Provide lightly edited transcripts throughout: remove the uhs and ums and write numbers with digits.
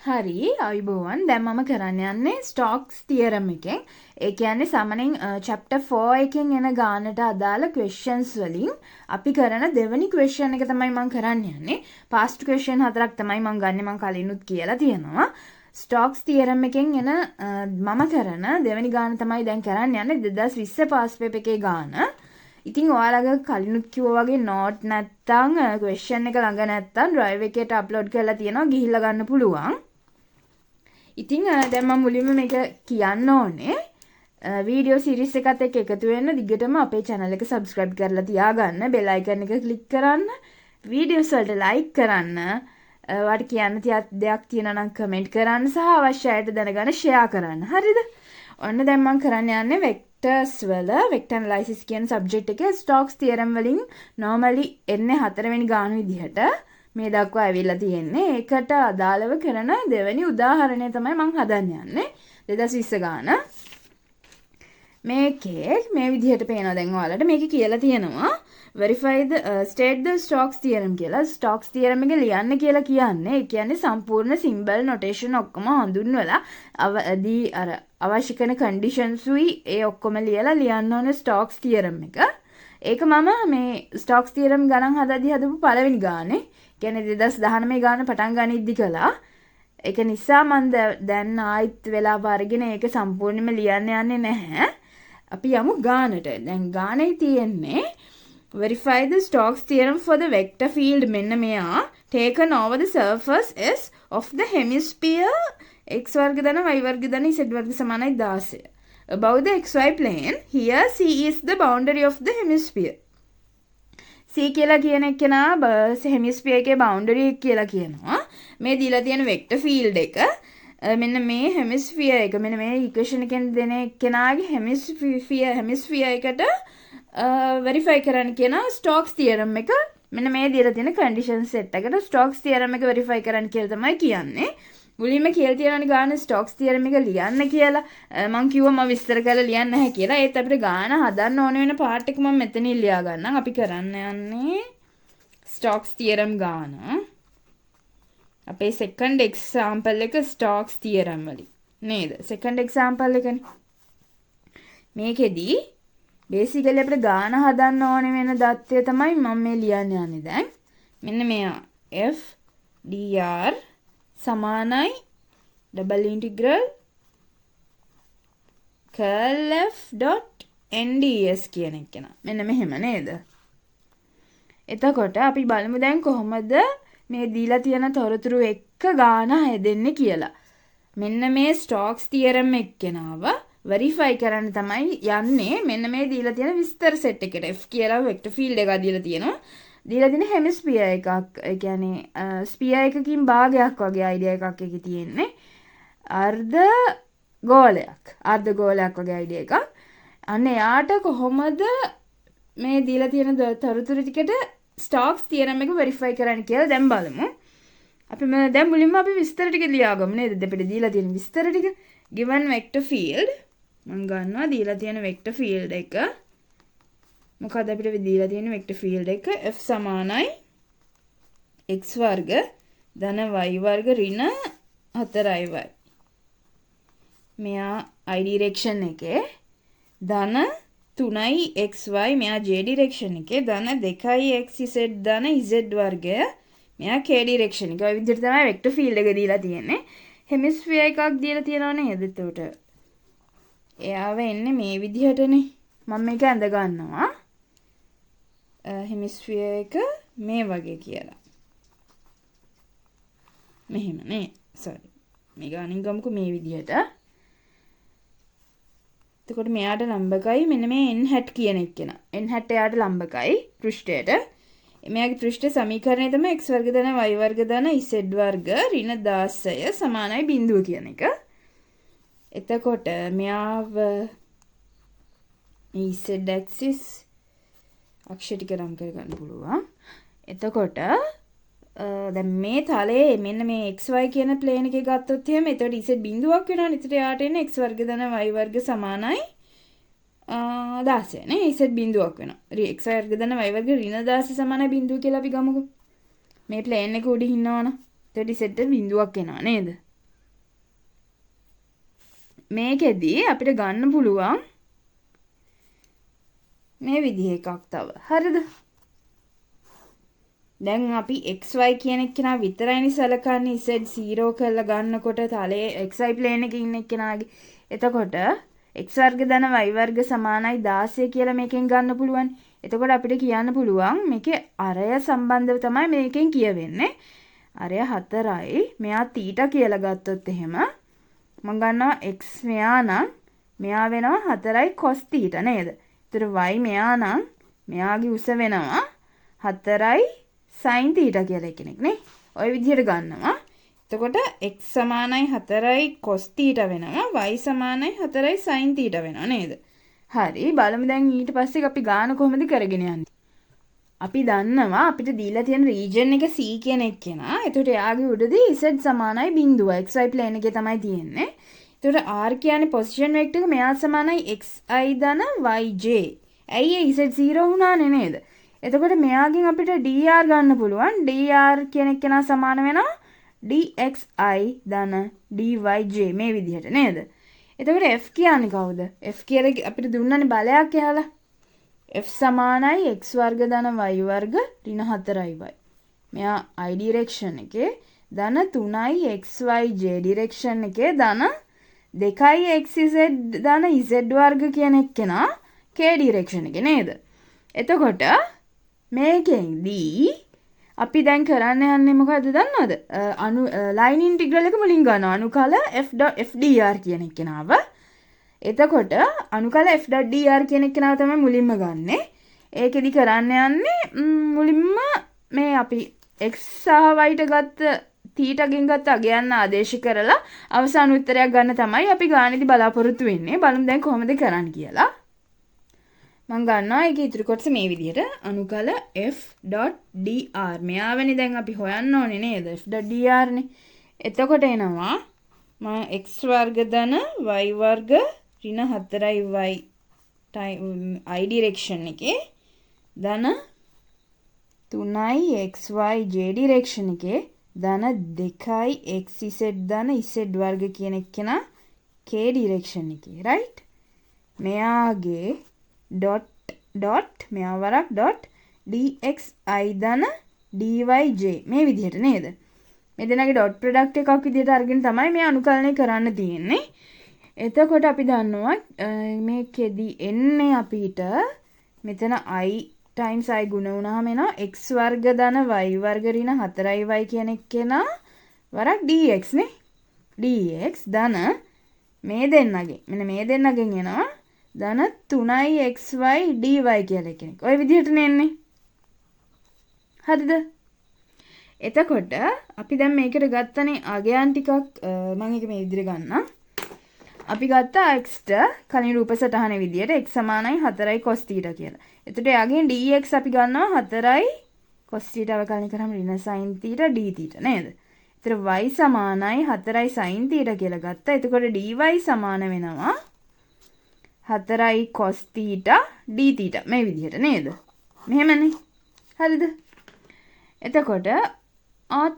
හරි අයිබෝවන් දැන් මම කරන්න යන්නේ ස්ටොක්ස් තියරම් එකෙන්. ඒ කියන්නේ සාමාන්‍යයෙන් chapter 4 එකෙන් එන ගානට අදාළ questions වලින් අපි කරන දෙවෙනි question එක තමයි මම කරන්න යන්නේ. past question 4ක් තමයි මම ගන්නෙ, මම කලිනුත් කියලා තියෙනවා. ස්ටොක්ස් තියරම් එකෙන් එන මම කරන දෙවෙනි ගාන තමයි දැන් කරන්න යන්නේ 2020 past paper එකේ ගාන. ඉතින් ඔයාලගේ කලිනුත් කිව්වා වගේ නෝට් නැත්තම් question එක ළඟ නැත්තම් drive එකේට අප්ලෝඩ් කරලා තියෙනවා, ගිහිල්ලා ගන්න පුළුවන්. ඉතින් දැන් මම මුලින්ම මේක කියන්න ඕනේ වීඩියෝ සීරීස් එකත් එක්ක එකතු වෙන්න දිගටම අපේ channel එක subscribe කරලා තියාගන්න, bell icon එක click කරන්න, වීඩියෝස් වලට like කරන්න, ඔයාලට කියන්න දෙයක් තියෙනවා නම් comment කරන්න සහ අවශ්‍ය අයට දැනගන්න share කරන්න. හරිද? ඔන්න දැන් මම කරන්න යන්නේ vectors වල vector analysis කියන subject එකේ Stokes theorem වලින් normally එන්නේ 4 වෙනි ගාන විදිහට මේ දක්වා ඇවිල්ලා තියෙන්නේ. ඒකට අදාළව කරන දෙවෙනි උදාහරණය තමයි මම හදන්න යන්නේ 2020 ගාන. මේකේ මේ විදිහට පේනවා දැන් ඔයාලට. මේකේ කියලා තියෙනවා verify the state the Stokes theorem කියලා. Stokes theorem එක ලියන්න කියලා කියන්නේ ඒ කියන්නේ සම්පූර්ණ symbol notation ඔක්කොම හඳුන්වලා අවශ්‍ය කරන conditions උයි ඒ ඔක්කොම ලියලා ලියන්න ඕනේ Stokes theorem එක. ඒක මම මේ Stokes theorem ගණන් හදද්දී හදපු පළවෙනි ගානේ. කියන්නේ 2019 ගාන පටන් ගනිද්දි කළා. ඒක නිසා මම දැන් ආයිත් වෙලාව අරගෙන ඒක සම්පූර්ණයෙන්ම ලියන්න යන්නේ නැහැ. අපි යමු ගානට. දැන් ගානේ තියෙන්නේ verify the Stokes theorem for the vector field මෙන්න මෙයා taken over the surface S of the hemisphere x වර්ග ධන y වර්ග ධන z වර්ග සමානයි 16. Above the xy plane, here C is the boundary of the hemisphere. C කියලා කියන එක නා hemisphere එකේ boundary එක කියලා කියනවා. මේ දීලා තියෙන vector field එක මෙන්න මේ hemisphere එක මෙන්න මේ equation එකෙන් දෙන එක්කෙනාගේ hemisphere එකට verify කරන්න කියන Stokes theorem එක මෙන්න මේ දීලා තියෙන condition set එකට Stokes theorem එක verify කරන්න කියලා තමයි කියන්නේ. මුලින්ම කියලා තියෙනවනේ ගාන Stokes theorem එක ලියන්න කියලා. මම කිව්වා මම විස්තර කරලා ලියන්න නැහැ කියලා. ඒත් අපිට ගාන හදන්න ඕන වෙන part එක මම මෙතනින් ලියා ගන්නම්. අපි කරන්න යන්නේ Stokes theorem ගාන. අපේ second example එක Stokes theorem වලින් නේද? second example එකනේ. මේකෙදි basically අපිට ගාන හදන්න ඕන වෙන දත්තය තමයි මම මේ ලියන්න යන්නේ දැන්. මෙන්න මෙයා f dr සමානයි double integral curl f dot nds කියන එක නා. මෙන්න මෙහෙම නේද? එතකොට අපි බලමු දැන් කොහොමද මේ දීලා තියෙන තොරතුරු එක්ක ගාන හැදෙන්නේ කියලා. මෙන්න මේ Stokes theorem එක්කෙනාව verify කරන්න තමයි යන්නේ. මෙන්න මේ දීලා තියෙන විස්තර set එකට f කියලා vector field එකක් දීලා තියෙනවා. දීලා තියෙන hemisphere එකක්, ඒ කියන්නේ ස්පියර් එකකින් භාගයක් වගේ idea එකක් එකේ තියෙන්නේ. අර්ධ ගෝලයක් වගේ idea එකක්. අන්න එයාට කොහොමද මේ දීලා තියෙන තොරතුරු ටිකට Stokes theorem එක verify කරන්න කියලා දැන් බලමු. අපි දැන් මුලින්ම අපි විස්තර ටික ලියාගමු නේද? දෙපිට දීලා තියෙන විස්තර ටික. given vector field මම ගන්නවා දීලා තියෙන vector field එක. මොකද අපිට දීලා තියෙන vector field එක f සමානයි x වර්ග ධන y වර්ග ඍණ 4y. මෙයා y direction එකේ ධන 3යි xy, මෙයා j direction එකේ ධන 2යි xz ධන z වර්ගය, මෙයා k direction එක. ඔය විදිහට තමයි vector field එක දීලා තියෙන්නේ. hemisphere එකක් දීලා තියෙනව නේද? එතකොට එයාව එන්නේ මේ විදිහටනේ. මම මේක ඇඳ ගන්නවා. hemisphere එක මේ වගේ කියලා. මෙහෙම නේ. sorry. මේ ගානින් ගමුකෝ මේ විදිහට. එතකොට මෙයාට ලම්බකයි මෙන්න මේ n hat කියන එක කෙනා. n hat එයාට ලම්බකයි පෘෂ්ඨයට. මෙයාගේ පෘෂ්ඨ සමීකරණය තමයි x වර්ග ධන y වර්ග ධන z වර්ග ඍණ 16 සමානයි බිඳුව කියන එක. එතකොට මෙයාව z axis අක්ෂර ටික නම් කර ගන්න පුළුවන්. එතකොට දැන් මේ තලයේ මෙන්න මේ xy කියන ප්ලේන් එකේ ගත්තොත් එහෙම එතකොට z බිඳුවක් වෙනවනේ. එතකොට යාට එන්නේ x වර්ග ධන y වර්ග සමානයි 16 නේ. z බිඳුවක් වෙනවා. x වර්ග ධන y වර්ග ඍණ 16 සමානයි බිඳුව කියලා අපි ගමුකෝ. මේ ප්ලේන් එක උඩින් ඉන්නවනම් එතකොට z බිඳුවක් එනවා නේද? මේකෙදී අපිට ගන්න පුළුවන් මේ විදිහ එකක් තව. හරිද? දැන් අපි xy කියන එක්කෙනා විතරයිනේ සලකන්නේ z 0 කරලා ගන්නකොට තලයේ xy ප්ලේන් එකේ ඉන්න එක්කෙනාගේ. එතකොට x වර්ග ධන y වර්ග සමානයි 16 කියලා මේකෙන් ගන්න පුළුවන්. එතකොට අපිට කියන්න පුළුවන් මේකේ අරය සම්බන්ධව තමයි මේකෙන් කියවෙන්නේ. අරය 4යි. මෙයා θ කියලා ගත්තොත් එහෙම මම ගන්නවා x මෙයා නම් මෙයා වෙනවා 4යි cos θ නේද? ඒතර y මෙයා නම් මෙයාගේ උස වෙනවා 4යි sin θ කියලා කෙනෙක් නේ. ওই විදිහට ගන්නවා. එතකොට x සමානයි 4යි cos θ වෙනවා y සමානයි 4යි sin θ වෙනවා නේද? හරි බලමු දැන් ඊට පස්සේ අපි ගාන කොහොමද කරගෙන යන්නේ. අපි දන්නවා අපිට දීලා තියෙන රීජන් එක C කියන එක්කෙනා. එතකොට එයාගේ උඩදී z සමානයි 0 xy ප්ලේන් එකේ තමයි තියෙන්නේ. එතකොට r කියන්නේ පොසිෂන් වෙක්ටර් එක මෙයා සමානයි xi ධන yj. ඇයි ඒ z 0 වුණානේ නේද? එතකොට මෙයාගෙන් අපිට dr ගන්න පුළුවන්. dr කියන එක්කෙනා සමාන වෙනවා dxi ධන dyj මේ විදිහට නේද? එතකොට f කියන්නේ කවුද? f කියලා අපිට දුන්නනේ බලයක් එහලා. f සමානයි x වර්ග ධන y වර්ග ඍණ 4y. මෙයා i ඩිරෙක්ෂන් එකේ ධන 3යි xyj ඩිරෙක්ෂන් එකේ ධන 2යි xz ධන z වර්ග කියන එක්කෙනා k ඩිරෙක්ෂන් එකේ නේද? එතකොට මේකෙන්දී අපි දැන් කරන්න යන්නේ මොකද්ද දන්නවද? ලයින් ඉන්ටිග්‍රල් එක මුලින් ගන්නවා. අනුකල f.dr කියන එක්කෙනාව. එතකොට අනුකල f.dr කියන එක්කෙනාව තමයි මුලින්ම ගන්නෙ. ඒකෙදි කරන්න යන්නේ මුලින්ම මේ අපි x සහ y ට ගත්ත θ ගෙන් ගත්ත අගයන් ආදේශ කරලා අවසාන උත්තරයක් ගන්න තමයි අපි ගානේදී බලාපොරොත්තු වෙන්නේ. බලමු දැන් කොහොමද කරන්න කියලා. මම ගන්නවා ඒකේ ඉතුරු කොටස මේ විදිහට අනුකල f.dr මෙයාවනේ දැන් අපි හොයන්න ඕනේ නේද f.dr නේ. එතකොට එනවා මම x වර්ග ධන y වර්ග ඍණ 4y i ඩිරෙක්ෂන් එකේ ධන 3යි xyj ඩිරෙක්ෂන් එකේ ධන 2යි xz ධන z වර්ග කියන එක්කෙනා k ඩිරෙක්ෂන් එකේ right. මෙයාගේ ඩොට් මෙයා වරක් ඩොට් dxi ධන dyj මේ විදිහට නේද? මේ දෙනාගේ ඩොට් ප්‍රොඩක්ට් එකක් විදිහට අරගෙන තමයි මේ අනුකලනය කරන්න තියෙන්නේ. එතකොට අපි දන්නවා මේකෙදි එන්නේ අපිට මෙතන i times i ගුණ වුණාම එනවා x වර්ග ධන y වර්ග ඍණ 4y කියන එක්කෙනා වරක් dx නේ. dx ධන මේ දෙන්නගෙන් මෙන්න මේ දෙන්නගෙන් එනවා ධන 3යි xy dy කියලා කෙනෙක්. ওই විදිහටනේ එන්නේ. හරිද? එතකොට අපි දැන් මේකට ගත්තනේ අගයන් ටිකක් මම ඒක මේ විදිහට ගන්නම්. අපි ගත්තා x ට කලින් රූප සටහනේ විදිහට x සමානයි 4යි cos θ කියලා. එතකොට එයාගෙන් dx අපි ගන්නවා 4යි cos θ අවකලනය කරාම ඍණ sin θ d θ නේද? එතකොට y සමානයි 4යි sin θ කියලා ගත්තා. එතකොට dy සමාන වෙනවා 4යි cos θ d θ මේ විදිහට නේද? මෙහෙමනේ. හරිද? එතකොට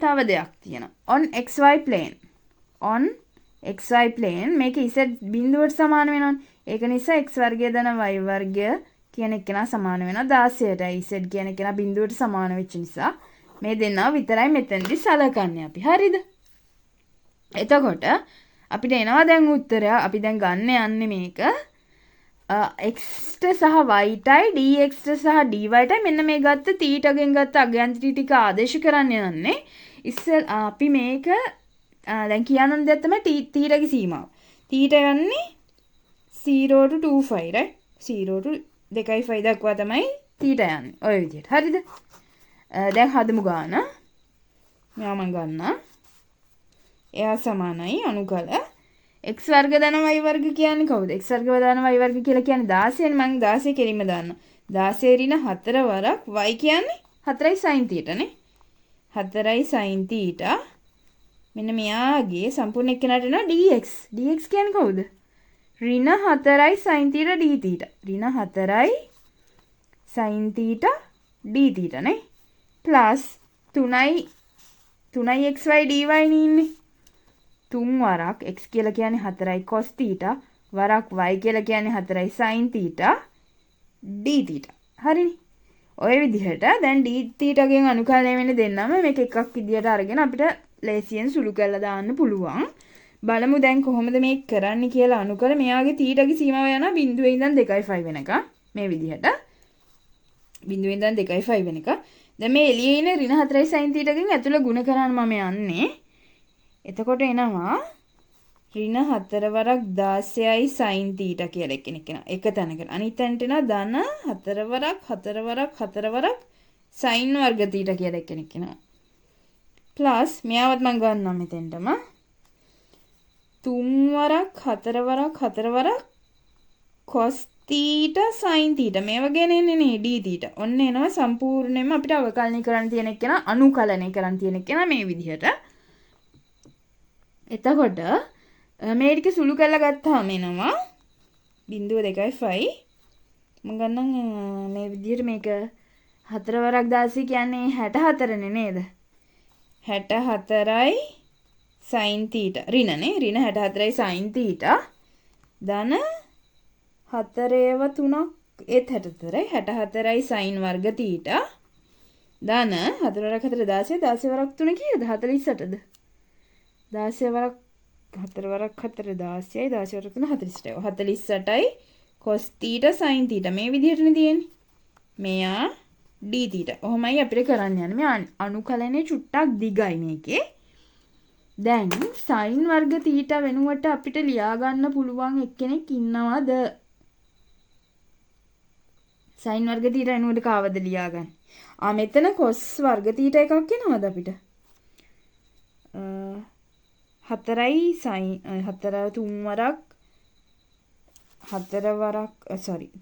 තව දෙයක් තියෙනවා. on xy plane. on xy plane මේක z බිඳුවට සමාන වෙනවනේ. ඒක නිසා x වර්ගය ධන y වර්ගය කියන එක්කෙනා සමාන වෙනවා 16ටයි. z කියන එක්කෙනා බිඳුවට සමාන වෙච්ච නිසා මේ දෙන්නා විතරයි මෙතනදී සලකන්නේ අපි. හරිද? එතකොට අපිට එනවා දැන් උත්තරය. අපි දැන් ගන්න යන්නේ මේක x සහ y ටයි dx සහ dy ටයි මෙන්න මේ ගත්ත θ ගෙන් ගත්ත අගයන් ටික ආදේශ කරන්න යන්නේ. ඉස්සෙල් අපි මේක දැන් කියන්න ඕන දෙයක් තමයි θ ගේ සීමාව. θ යන්නේ 0 to 2π right? 0 to 2π දක්වා තමයි θ යන්නේ. ඔය විදිහට. හරිද? දැන් හදමු ගාන. මෙයා මම ගන්නවා. එයා සමානයි අනුකල x වර්ග ධන y වර්ග කියන්නේ කවුද? x වර්ග ධන y වර්ග කියලා කියන්නේ 16 නේ. මම 16 කෙලින්ම දාන්න. 16 ඍණ 4 වරක් y කියන්නේ 4යි sin θ නේ. 4යි sin θ. මෙන්න මෙයාගේ සම්පූර්ණ එක්කෙනාට එනවා dx. dx කියන්නේ කවුද? ඍණ 4යි sin θ d θ. ඍණ 4යි sin θ d θ නේ. ප්ලස් 3යි xy dy නේ ඉන්නේ. 3 වරක් x කියලා කියන්නේ 4යි cos θ වරක් y කියලා කියන්නේ 4යි sin θ d θ. හරිනේ. ඔය විදිහට දැන් d θ ගෙන් අනුකලනය වෙන දෙන්නම මේක එකක් විදිහට අරගෙන අපිට ලේසියෙන් සුළු කරලා දාන්න පුළුවන්. බලමු දැන් කොහොමද මේක කරන්නේ කියලා අනුකල මෙයාගේ θ ගේ සීමාව යනවා 0 ඉඳන් 2.5 වෙනකම් මේ විදිහට 0 ඉඳන් 2.5 වෙනකම්. දැන් මේ එළියේ ඉන ඍණ 4යි sin θ ගෙන් ඇතුළ ගුණ කරන්න මම යන්නේ. එතකොට එනවා ඍණ 4 වරක් 16යි sin θ කියලා එකිනෙක එනවා. එක තැනකට. අනිත් තැනට එනවා ධන 4 වරක් 4 වරක් 4 වරක් sin වර්ග θ කියලා එකිනෙක එනවා. ප්ලස් මෙයාවත් මම ගන්නවා මෙතෙන්ටම 3 වරක් 4 වරක් 4 වරක් cos θ sin θ මේ වගේ නෙන්නේ නේ d θ. ඔන්න එනවා සම්පූර්ණයෙන්ම අපිට අවකලනය කරන්න තියෙන එක නා අනුකලනය කරන්න තියෙන එක නා මේ විදිහට. එතකොට මේ ටික සුළු කරලා ගත්තාම එනවා 0.5 මම ගන්නම් මේ විදිහට මේක 4 වරක් 16 කියන්නේ 64 නේ නේද? 64යි sin θ ඍණනේ ඍණ 64යි sin θ ධන 4ව 3ක් ඒත් 64යි 64යි sin වර්ග θ ධන 4 වරක් 4 16 16 වරක් 3 කීයද 48ද 16 වරක් 4 වරක් 4 16යි 16 වරක් 3 48යි 48යි cos θ sin θ මේ විදිහටනේ තියෙන්නේ මෙයා d θ. ඔහොමයි අපිට කරන්න යන්නේ. මේ අනුකලනයේ චුට්ටක් දිගයි මේකේ. දැන් sin වර්ග θ වෙනුවට අපිට ලියා ගන්න පුළුවන් එක්කෙනෙක් ඉන්නවද? sin වර්ග θ වෙනුවට කාවද ලියා ගන්න? මෙතන cos වර්ග θ එකක් එනවද අපිට? 4යි sin 4 3 වරක් 4 වරක්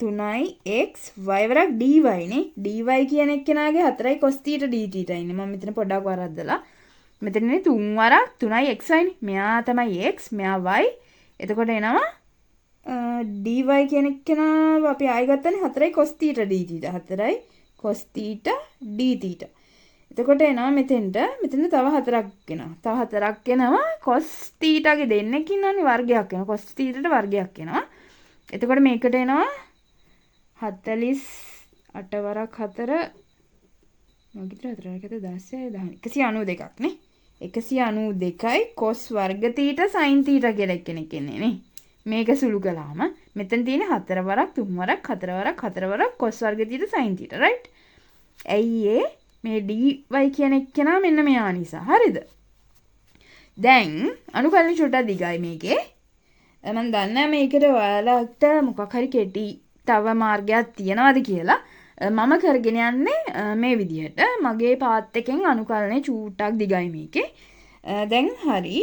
3යි x y වරක් dy නේ. dy කියන එක්කෙනාගේ 4යි cos θ d θ ඉන්නේ. මම මෙතන පොඩ්ඩක් වරද්දලා. මෙතනනේ 3 වරක් 3යි x y නේ. මෙයා තමයි x, මෙයා y. එතකොට එනවා dy කියන එක්කෙනාව අපි ආයෙ ගත්තනේ 4යි cos θ d θ. 4යි cos θ d θ. එතකොට එනවා මෙතන තව 4ක් එනවා. තව 4ක් එනවා cos θ ගේ දෙන්නෙක් ඉන්නවනේ වර්ගයක් එනවා. cos θ ට වර්ගයක් එනවා. එතකොට මේකට එනවා 48 වරක් 4 මොකද 4 වරක් 16 192ක් නේ 192යි cos වර්ග θ sin θ කියලා එක්කෙනෙක් එන්නේ නේ මේක සුළු කළාම මෙතන තියෙන 4 වරක් 3 වරක් 4 වරක් 4 වරක් cos වර්ග θ sin θ right ඇයි මේ dy කියන එක්කෙනා මෙන්න මෙයා නිසා හරිද දැන් අනුකලන චුට්ටක් දිගයි මේකේ මම දන්නේ මේකට ඔයාලට මොකක් හරි කෙටි තව මාර්ගයක් තියනවාද කියලා මම කරගෙන යන්නේ මේ විදිහට මගේ පාත් එකෙන් අනුකලනයේ චූට්ටක් දිගයි මේකේ දැන් හරි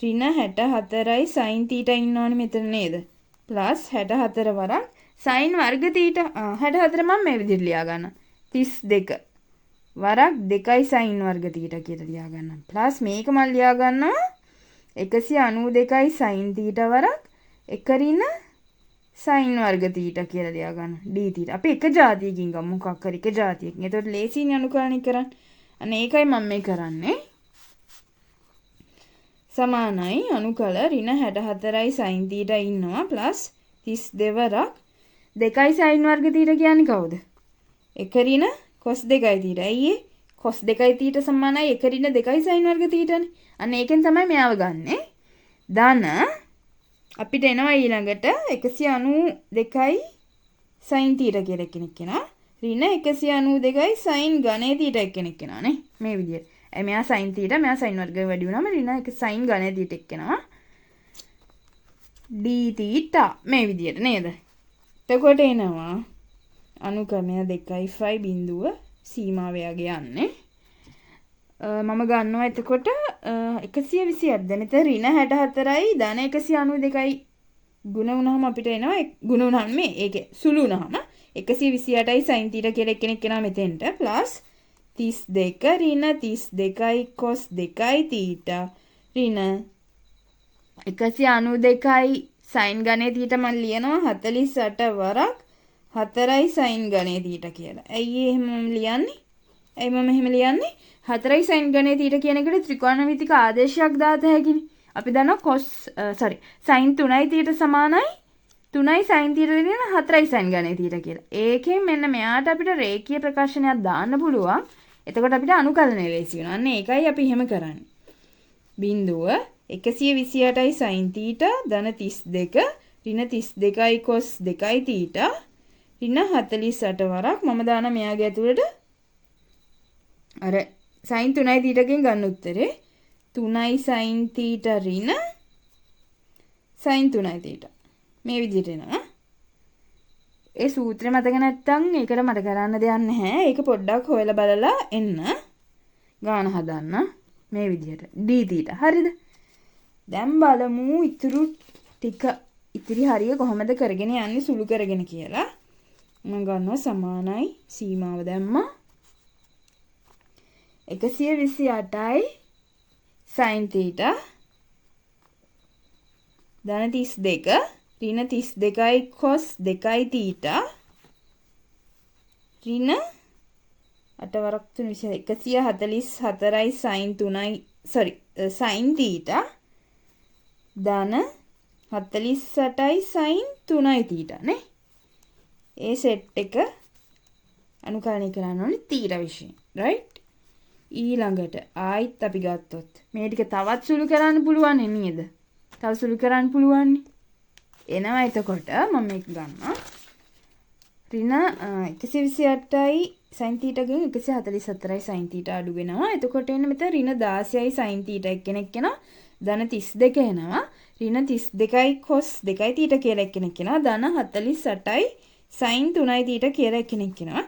ඍණ 64යි sin θ ඉන්නවනේ මෙතන නේද ප්ලස් 64 වරක් sin වර්ග θ 64 මම මේ විදිහට ලියා ගන්න 32 වරක් 2යි sin වර්ග θ කියලා ලියා ගන්න ප්ලස් මේක මම ලියා ගන්නවා 192යි sin θ වරක් එක ඍණ sin වර්ග θ කියලා ලියා ගන්න d θ. අපි එක જાතියකින් ගමු මොකක් හරි එක જાතියකින්. එතකොට ලේසියෙන් අනුකලනය කරන්න. අන්න ඒකයි මම මේ කරන්නේ. සමානයි අනුකල ඍණ 64යි sin θ ඉන්නවා ප්ලස් 32 වරක් 2යි sin වර්ග θ කියන්නේ කවුද? එක ඍණ cos 2යි θ. ඇයි cos 2යි θ සමානයි එක ඍණ 2යි sin වර්ග θ නේ. අන්න ඒකෙන් තමයි මෙයාව ගන්නෙ. ධන අපිට එනවා ඊළඟට 192යි sin θ කියලා කෙනෙක් එනවා. ඍණ 192යි sin ඝනය θ කෙනෙක් එනවා නේ. මේ විදිහට. මෙයා sin θ මෙයා sin වර්ග වැඩි වුණාම ඍණ 1 sin ඝනය θ එක්කෙනවා. d θ මේ විදිහට නේද? එතකොට එනවා අනුක්‍රමය 2.5 බිඳුව සීමාවයගේ යන්නේ. මම ගන්නවා එතකොට 128 දැන් එතන ඍණ 64යි ධන 192යි ගුණ වුණාම අපිට එනවා ගුණ වුණාම මේ ඒකේ සුළු වුණාම 128යි sin θ කියලා එක්කෙනෙක් එනවා මෙතෙන්ට ප්ලස් 32 ඍණ 32යි cos 2යි θ ඍණ 192යි sin ඝනය θ මම ලියනවා 48 වරක් 4යි sin ඝනය θ කියලා. ඇයි එහෙම ලියන්නේ? ඇයි මම එහෙම ලියන්නේ? 4යි sin ගණේ θ කියන එකට ත්‍රිකෝණමිතික ආදේශයක් දාත හැකිනේ. අපි දන්නවා cos sin 3යි θ සමානයි 3යි sin θ දෙන 4යි sin ගණේ θ කියලා. ඒකෙන් මෙන්න මෙයාට අපිට රේඛීය ප්‍රකාශනයක් දාන්න පුළුවන්. එතකොට අපිට අනුකලනය ලේසි වෙනවා. අන්න ඒකයි අපි එහෙම කරන්නේ. බිඳුව 128යි sin θ ධන 32 ඍණ 32යි cos 2යි θ ඍණ 48 වරක් මම දාන මෙයාගේ ඇතුළට අර sin 3යි θ ගෙන් ගන්න උත්තරේ 3යි sin θ ඍණ sin 3යි θ මේ විදිහට එනවා. ඒ සූත්‍රය මතක නැත්තම් ඒකට මට කරන්න දෙයක් නැහැ. ඒක පොඩ්ඩක් හොයලා බලලා එන්න. ගාන හදන්න මේ විදිහට d θ. හරිද? දැන් බලමු ඉතුරු ටික ඉතිරි හරිය කොහොමද කරගෙන යන්නේ සුළු කරගෙන කියලා. මම ගන්නවා සමානයි සීමාව දැම්මා. 128යි sin θ ධන 32 ඍණ 32යි cos 2යි θ ඍණ 8 වරක් 3 144යි sin 3යි sin θ ධන 48යි sin 3යි θ නේ. ඒ සෙට් එක අනුකරණය කරන්න ඕනේ තීර විශ්යෙන්. right? ඊළඟට ආයිත් අපි ගත්තොත් මේ ටික තවත් සුළු කරන්න පුළුවන් නේද? තව සුළු කරන්න පුළුවන්. එනවා එතකොට මම මේක ගන්නවා. ඍණ 128යි sin θ ගෙන් 144යි sin θ අඩු වෙනවා. එතකොට එන්න මෙතන ඍණ 16යි sin θ එක්කෙනෙක් එනවා. ධන 32 එනවා. ඍණ 32යි cos 2යි θ කියලා එක්කෙනෙක් එනවා. ධන 48යි sin 3යි θ කියලා එක්කෙනෙක් එනවා.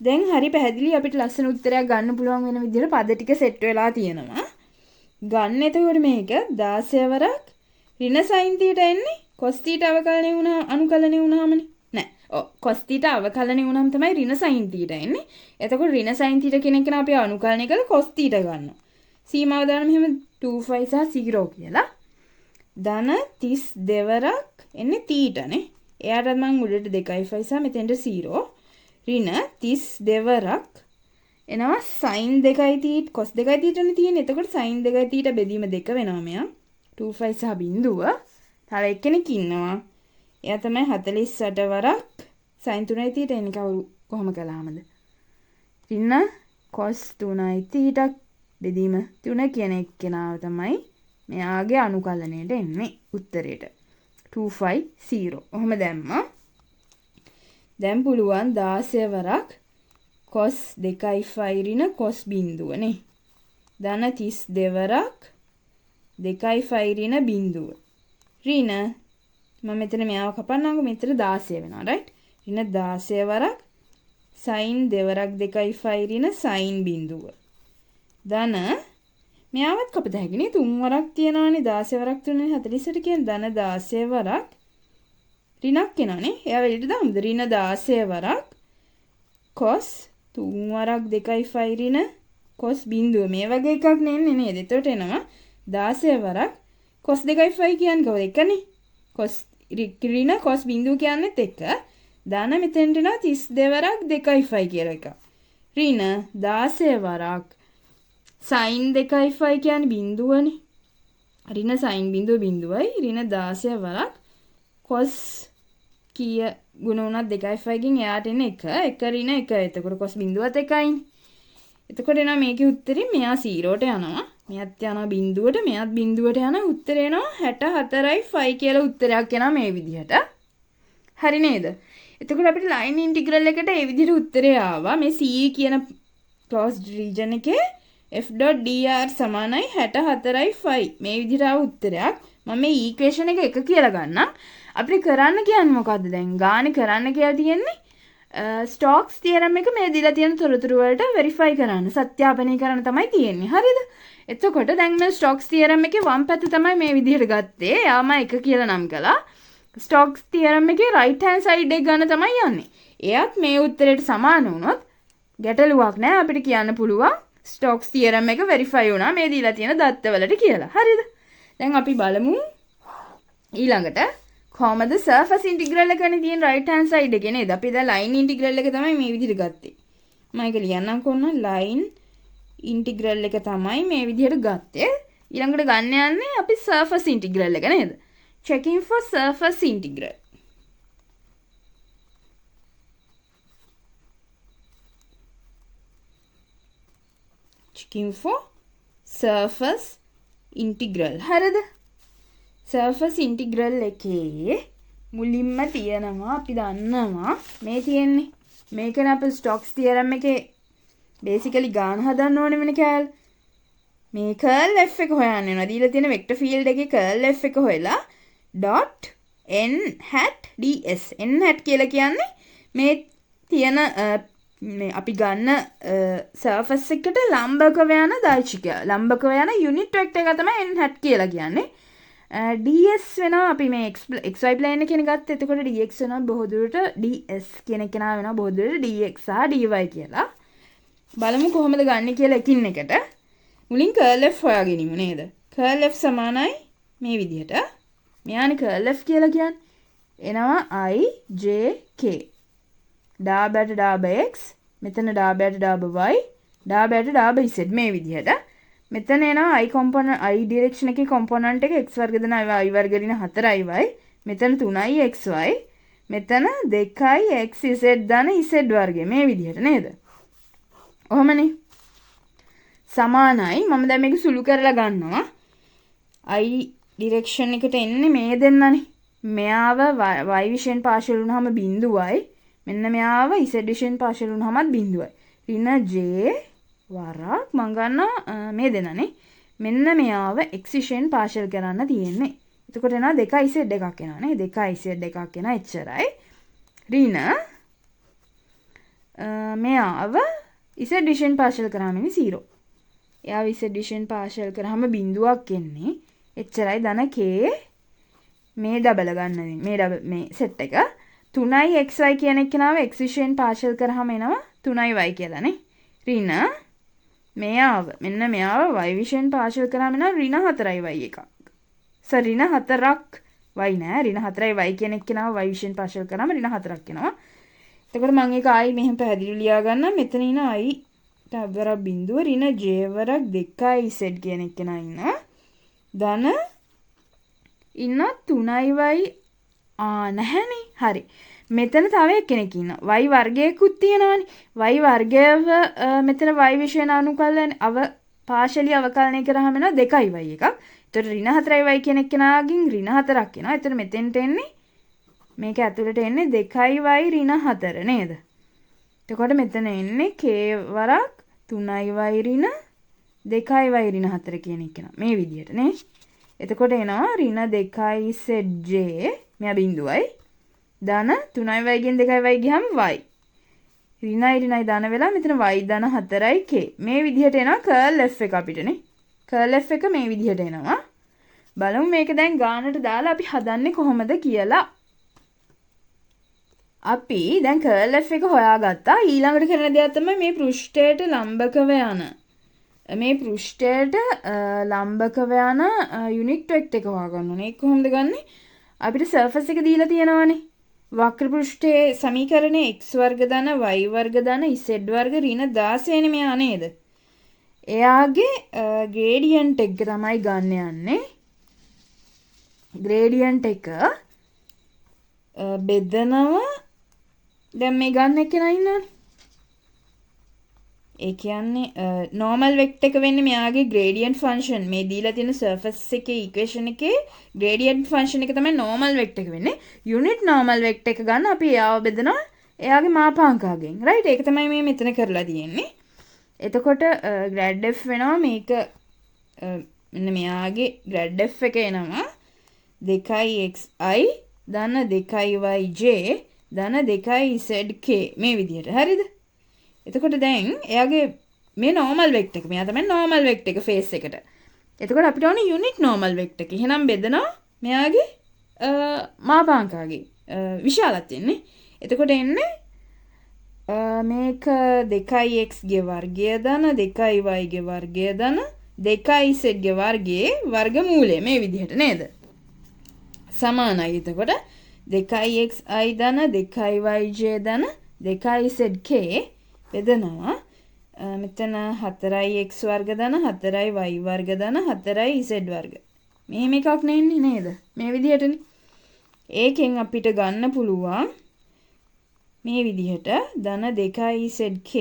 දැන් හරි පැහැදිලි අපිට ලස්සන උත්තරයක් ගන්න පුළුවන් වෙන විදිහට පද ටික සෙට් වෙලා තියෙනවා. ගන්න එතකොට මේක 16 වරක් ඍණ sin θ එන්නේ cos θ අනුකලනය වුණාමනේ. නෑ. ඔව් cos θ අවකලනය වුණාම තමයි ඍණ sin θ එන්නේ. එතකොට ඍණ sin θ කෙනෙක් කෙනා අපි අනුකලනය කරලා cos θ ගන්නවා. සීමාව දාන්න මෙහෙම 2 5 සහ 0 කියලා. ධන 32 වරක් එන්නේ θ නේ. එයාටත් මම උඩට 2 5 සහ මෙතෙන්ට 0. ඍණ 32 වරක් එනවා sin 2යි θ cos 2යි θ නේ තියෙන්නේ. එතකොට sin 2යි θ බෙදීම 2 වෙනවා මෙයා. 2 5 සහ බිඳුව. තව එක්කෙනෙක් ඉන්නවා. එයා තමයි 48 වරක් sin 3යි θ එන්නේ කොහොම කළාමද? ඍණ cos 3යි θ බෙදීම 3 කියන එක්කෙනාව තමයි මෙයාගේ අනුකලනයට එන්නේ උත්තරේට. 2 5 0. ඔහොම දැම්මා. දැන් පුළුවන් 16 වරක් cos 2යි ඍණ cos බිඳුව නේ. ධන 32 වරක් 2යි ඍණ බිඳුව. ඍණ මම මෙතන මෙයාව කපන්නම්කෝ මෙතන 16 වෙනවා right. ඍණ 16 වරක් sin 2 වරක් 2යි ඍණ sin බිඳුව. ධන මෙයාවත් කපත හැකිනේ 3 වරක් තියනවානේ 16 වරක් 3 48 කියන ධන 16 වරක් ඍණක් එනවානේ. එයා වෙලෙට දාමුද? ඍණ 16 වරක් cos 3 වරක් 2යි ඍණ cos බිඳුව මේ වගේ එකක් නෙන්නේ නේද? එතකොට එනවා 16 වරක් cos 2යි කියන්නේ කවුද? එකනේ. cos ඍණ cos බිඳුව කියන්නේත් එක. ධන මෙතෙන්ට එනවා 32 වරක් 2යි කියලා එක. ඍණ 16 වරක් sin 2යි කියන්නේ බිඳුවනේ. ඍණ sin බිඳුව බිඳුවයි ඍණ 16 වරක් cos කීය ගුණ වුණත් 2යි ගෙන් එයාට එන 1 ඍණ 1. එතකොට cos බිඳුවත් 1යිනේ. එතකොට එනවා මේකේ උත්තරේ මෙයා 0ට යනවා. මෙයත් යනවා බිඳුවට මෙයත් බිඳුවට යනවා. උත්තරේ එනවා 64යි කියලා උත්තරයක් එනවා මේ විදිහට. හරි නේද? එතකොට අපිට line integral එකට මේ විදිහට උත්තරේ ආවා. මේ C කියන closed region එකේ f.dr සමානයි 64යි මේ විදිහට ආව උත්තරයක්. මම මේ equation එක කියලා ගන්නම්. අපිට කරන්න කියන්නේ මොකද්ද දැන්? ගානේ කරන්න කියලා තියෙන්නේ ස්ටෝක්ස් තියරම් එක මේ දීලා තියෙන තොරතුරු වලට වෙරිෆයි කරන්න. සත්‍යාපනය කරන්න තමයි තියෙන්නේ. හරිද? එතකොට දැන් මේ ස්ටෝක්ස් තියරම් එකේ වම් පැත්ත තමයි මේ විදිහට ගත්තේ. එයාම 1 කියලා නම් කළා. ස්ටෝක්ස් තියරම් එකේ right hand side එක ගන්න තමයි යන්නේ. එයත් මේ උත්තරයට සමාන වුණොත් ගැටලුවක් නෑ. අපිට කියන්න පුළුවන් ස්ටෝක්ස් තියරම් එක වෙරිෆයි වුණා මේ දීලා තියෙන දත්තවලට කියලා. හරිද? දැන් අපි බලමු ඊළඟට කොහමද surface integral එකනේ තියෙන right hand side එකේ නේද? අපි දැන් line integral එක තමයි මේ විදිහට ගත්තේ. මම ඒක ලියන්නම් කොහොමද line integral එක තමයි මේ විදිහට ගත්තේ. ඊළඟට ගන්න යන්නේ අපි surface integral එක නේද? checking for surface integral. checking for surface integral. හරිද? surface integral එකේ මුලින්ම තියෙනවා අපි දන්නවා මේ තියෙන්නේ මේකනේ අපේ ස්ටොක්ස් තියරම් එකේ බේසිකලි ගාන හදන්න ඕනේ වෙන කෑල්ල. මේ කර්ල් F එක හොයන්න වෙනවා. දීලා තියෙන වෙක්ටර් ෆීල්ඩ් එකේ කර්ල් F එක හොයලා dot n hat ds n hat කියලා කියන්නේ මේ තියෙන මේ අපි ගන්න සර්ෆස් එකට ලම්බකව යන දෛර්ඝ්‍යය. ලම්බකව යන යුනිට් වෙක්ටර් එක තමයි n hat කියලා කියන්නේ. ds වෙනවා අපි මේ xy plane එකේ ගත්ත. එතකොට dx වෙනවා බොහෝ දුරට ds කියන එක නා වෙනවා බොහෝ දුරට dx සහ dy කියලා. බලමු කොහොමද ගන්න කියලා එකින් එකට. මුලින් curl f හොයාගනිමු නේද? curl f සමානයි මේ විදිහට. මෙයානේ curl f කියලා කියන්නේ. එනවා I j k. ඩාබට ඩාබ x, මෙතන ඩාබට ඩාබ y, ඩාබට ඩාබ z මේ විදිහට. මෙතන එනවා I component I direction එකේ component එක x වර්ග දෙන y වර්ග දින 4y. මෙතන 3යි xy. මෙතන 2යි xz දන z වර්ගය මේ විදිහට නේද? ඔහමනේ. සමානයි. මම දැන් මේක සුළු කරලා ගන්නවා. I direction එකට එන්නේ මේ දෙන්නනේ. මෙයාව y විෂයෙන් පාර්ශල් වුණාම බිඳුවයි. මෙන්න මෙයාව z විෂයෙන් පාර්ශල් වුණාමත් බිඳුවයි. ඍණ j වරක් මම ගන්නවා මේ දෙන්නනේ. මෙන්න මෙයාව x විෂයෙන් පාර්ශල් කරන්න තියෙන්නේ. එතකොට එනවා 2z එකක් එනවා නේ. 2z එකක් එනවා එච්චරයි. ඍණ මෙයාව z විෂයෙන් පාර්ශල් කරාම ඉන්නේ 0. එයාව z විෂයෙන් පාර්ශල් කරාම බිඳුවක් එන්නේ. එච්චරයි ධන k මේ ඩබල් ගන්න වෙන්නේ. මේ සෙට් එක 3යි xy කියන එක නාව x විෂයෙන් පාර්ශල් කරාම එනවා 3y කියලා නේ. ඍණ මෙයාව මෙන්න මෙයාව y විෂයෙන් පාර්ශල් කරාම එනවා ඍණ 4y එකක්. ඍණ 4ක් y නෑ. ඍණ 4යි y කියන එක නාව y විෂයෙන් පාර්ශල් කරාම ඍණ 4ක් එනවා. එතකොට මම ඒක ආයි මෙහෙම පැහැදිලි ලියා ගන්න. මෙතන ඉන i තවර බිඳුව ඍණ j වරක් 2z කියන එක නා ඉන්නවා. ධන ඉන්න 3y නැහැනේ. හරි. මෙතන තව එක්කෙනෙක් ඉන්නවා. y වර්ගයකුත් තියෙනවානේ. y වර්ගයව මෙතන y විෂයන අනුකලන පාර්ශලි අවකලනය කරාම එනවා 2y එකක්. එතකොට ඍණ 4y කියන එක්කෙනාගෙන් ඍණ 4ක් එනවා. එතන මෙතෙන්ට එන්නේ මේක ඇතුළට එන්නේ 2y ඍණ 4 නේද? එතකොට මෙතන එන්නේ k වරක් 3y ඍණ 2y ඍණ 4 කියන එක නා. මේ විදිහට නේ. එතකොට එනවා ඍණ 2zj මෙයා බිඳුවයි. ධන 3y ගෙන් 2y ගියම y. ඍණයි ඍණයි ධන වෙලා මෙතන y ධන 4යි k. මේ විදිහට එනවා curl f එක අපිටනේ. curl f එක මේ විදිහට එනවා. බලමු මේක දැන් ගානට දාලා අපි හදන්නේ කොහොමද කියලා. අපි දැන් curl f එක හොයාගත්තා. ඊළඟට කරන දේ තමයි මේ පෘෂ්ඨයට ලම්බකව යන මේ පෘෂ්ඨයට ලම්බකව යන යුනිට් වෙක්ටර් එක හොයාගන්න ඕනේ. ඒක කොහොමද ගන්නෙ? අපිට සර්ෆස් එක දීලා තියෙනවානේ. වක්‍ර පෘෂ්ඨයේ සමීකරණය x වර්ග ධන y වර්ග ධන z වර්ග ඍණ 16 නේ මෙයා නේද? එයාගේ ග්‍රේඩියන්ට් එක තමයි ගන්න යන්නේ. ග්‍රේඩියන්ට් එක බෙදනවා දැන් මේ ගන්න එක නා ඉන්නවනේ. ඒ කියන්නේ normal vector එක වෙන්නේ මෙයාගේ gradient function. මේ දීලා තියෙන surface එකේ equation එකේ gradient function එක තමයි normal vector එක වෙන්නේ. unit normal vector එක ගන්න අපි එයාව බෙදනවා එයාගේ මාපාංකයෙන්. right? ඒක තමයි මේ මෙතන කරලා තියෙන්නේ. එතකොට grad f වෙනවා මේක මෙන්න මෙයාගේ grad f එක එනවා 2xi ධන 2yj ධන 2zk මේ විදිහට. හරිද? එතකොට දැන් එයාගේ මේ normal vector එක මෙයා තමයි normal vector එක face එකට. එතකොට අපිට ඕනේ unit normal vector එක. එහෙනම් බෙදනවා මෙයාගේ මාපාංකගේ විශාලත්වයෙන් නේ. එතකොට එන්නේ මේක 2x ගේ වර්ගය ධන 2y ගේ වර්ගය ධන 2z ගේ වර්ගයේ වර්ගමූලය මේ විදිහට නේද? සමානයි. එතකොට 2xi ධන 2yj ධන 2zk බෙදනවා මෙතන 4x වර්ග ධන 4y වර්ග ධන 4z වර්ග. මෙහෙම එකක් නෙන්නේ නේද? මේ විදිහටනේ. ඒකෙන් අපිට ගන්න පුළුවන් මේ විදිහට ධන 2zk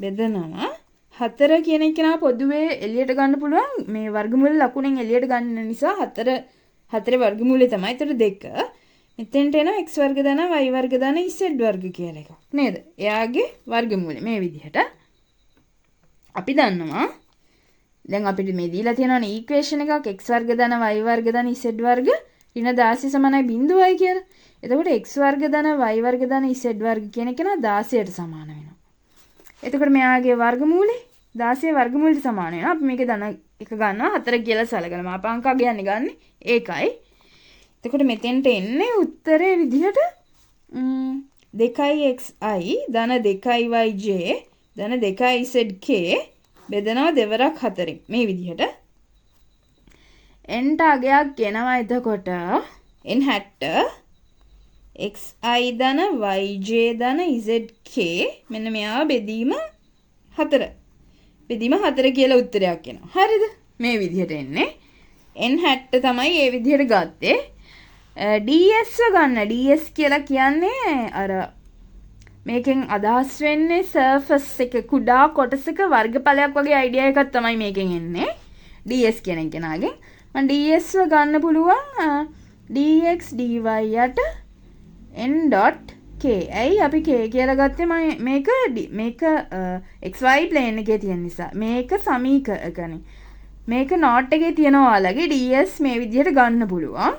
බෙදනවා 4 කියන එක නා පොදුවේ එළියට ගන්න පුළුවන් මේ වර්ගමූල ලකුණෙන් එළියට ගන්න නිසා 4 වර්ගමූලය තමයි. ඒතර 2. මෙතෙන්ට එනවා x වර්ග ධන y වර්ග ධන z වර්ග කියලා එකක් නේද? එයාගේ වර්ගමූලය මේ විදිහට අපි දන්නවා. දැන් අපිට මේ දීලා තියෙනවනේ ඊක්වේෂන් එකක් x වර්ග ධන y වර්ග ධන z වර්ග ඍණ 16 සමානයි 0යි කියලා. එතකොට x වර්ග ධන y වර්ග ධන z වර්ග කියන එක නා 16ට සමාන වෙනවා. එතකොට මෙයාගේ වර්ගමූලය 16 වර්ගමූලයට සමාන වෙනවා. අපි මේකේ ධන එක ගන්නවා 4 කියලා සලකලා මාපාංක කියන්නේ ගන්න ඒකයි. එතකොට මෙතෙන්ට එන්නේ උත්තරේ විදිහට 2xi ධන 2yj ධන 2zk බෙදනවා දෙවරක් 4න් මේ විදිහට n ට අගයක් ගෙනවා. එතකොට n hat xi ධන yj ධන zk මෙන්න මෙයා බෙදීම 4 කියලා උත්තරයක් එනවා. හරිද? මේ විදිහට එන්නේ n hat තමයි මේ විදිහට ගත්තේ. ds ගන්න. ds කියලා කියන්නේ අර මේකෙන් අදහස් වෙන්නේ සර්ෆස් එක කුඩා කොටසක වර්ගඵලයක් වගේ අයිඩියා එකක් තමයි මේකෙන් එන්නේ. ds කියන එක නාගෙන් මම ds ගන්න පුළුවන් dx dy යට n.k. ඇයි අපි k කියලා ගත්තේ? මේක xy plane එකේ තියෙන නිසා. මේක සමීකරණේ. මේක not එකේ තියනවා වලගේ ds මේ විදිහට ගන්න පුළුවන්.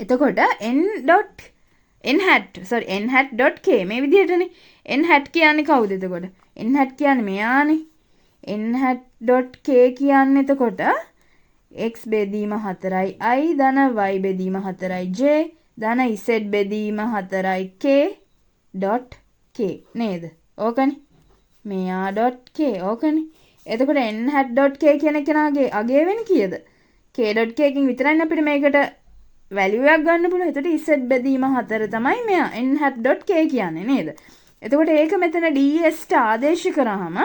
එතකොට n hat.k මේ විදිහටනේ. n hat කියන්නේ කවුද එතකොට? n hat කියන්නේ මෙයානේ. n hat.k කියන්නේ එතකොට x බෙදීම 4යි i ධන y බෙදීම 4යි j ධන z බෙදීම 4යි k.k නේද? ඕකනේ. මෙයා.k ඕකනේ. එතකොට n hat.k කියන කෙනාගේ අගය වෙන්නේ කීයද? k.k කින් විතරයි අපිට මේකට වැලියු එකක් ගන්න පුළුවන්. එතකොට z බෙදීම 4 තමයි මෙයා n hat.k කියන්නේ නේද? එතකොට ඒක මෙතන ds ට ආදේශ කරාම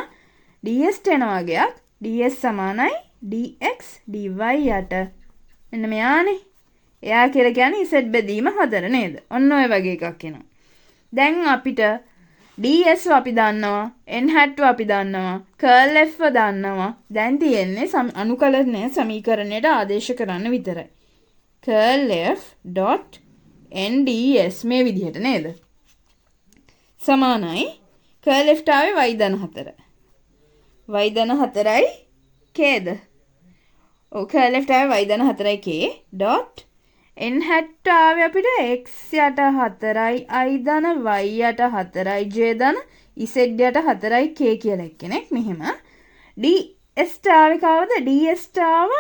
ds ට එන වගේක් ds සමානයි dx dy යට මෙන්න මෙයානේ. එයා කියලා කියන්නේ z බෙදීම 4 නේද? ඔන්න ඔය වගේ එකක් එනවා. දැන් අපිට ds අපි දන්නවා, n hat අපි දන්නවා, curl f දන්නවා. දැන් තියෙන්නේ අනුකලනය සමීකරණයට ආදේශ කරන්න විතරයි. curl f dot nds මේ විදිහට නේද? සමානයි curl f තාවේ y ධන 4. y ධන 4යි kද? ඔව් curl f තාවේ y ධන 4යි k dot n hat තාවේ අපිට x යට 4යි i ධන y යට 4යි j ධන z යට 4යි k කියලා එක්කෙනෙක් මෙහෙම ds තාවේ කවද? ds තාව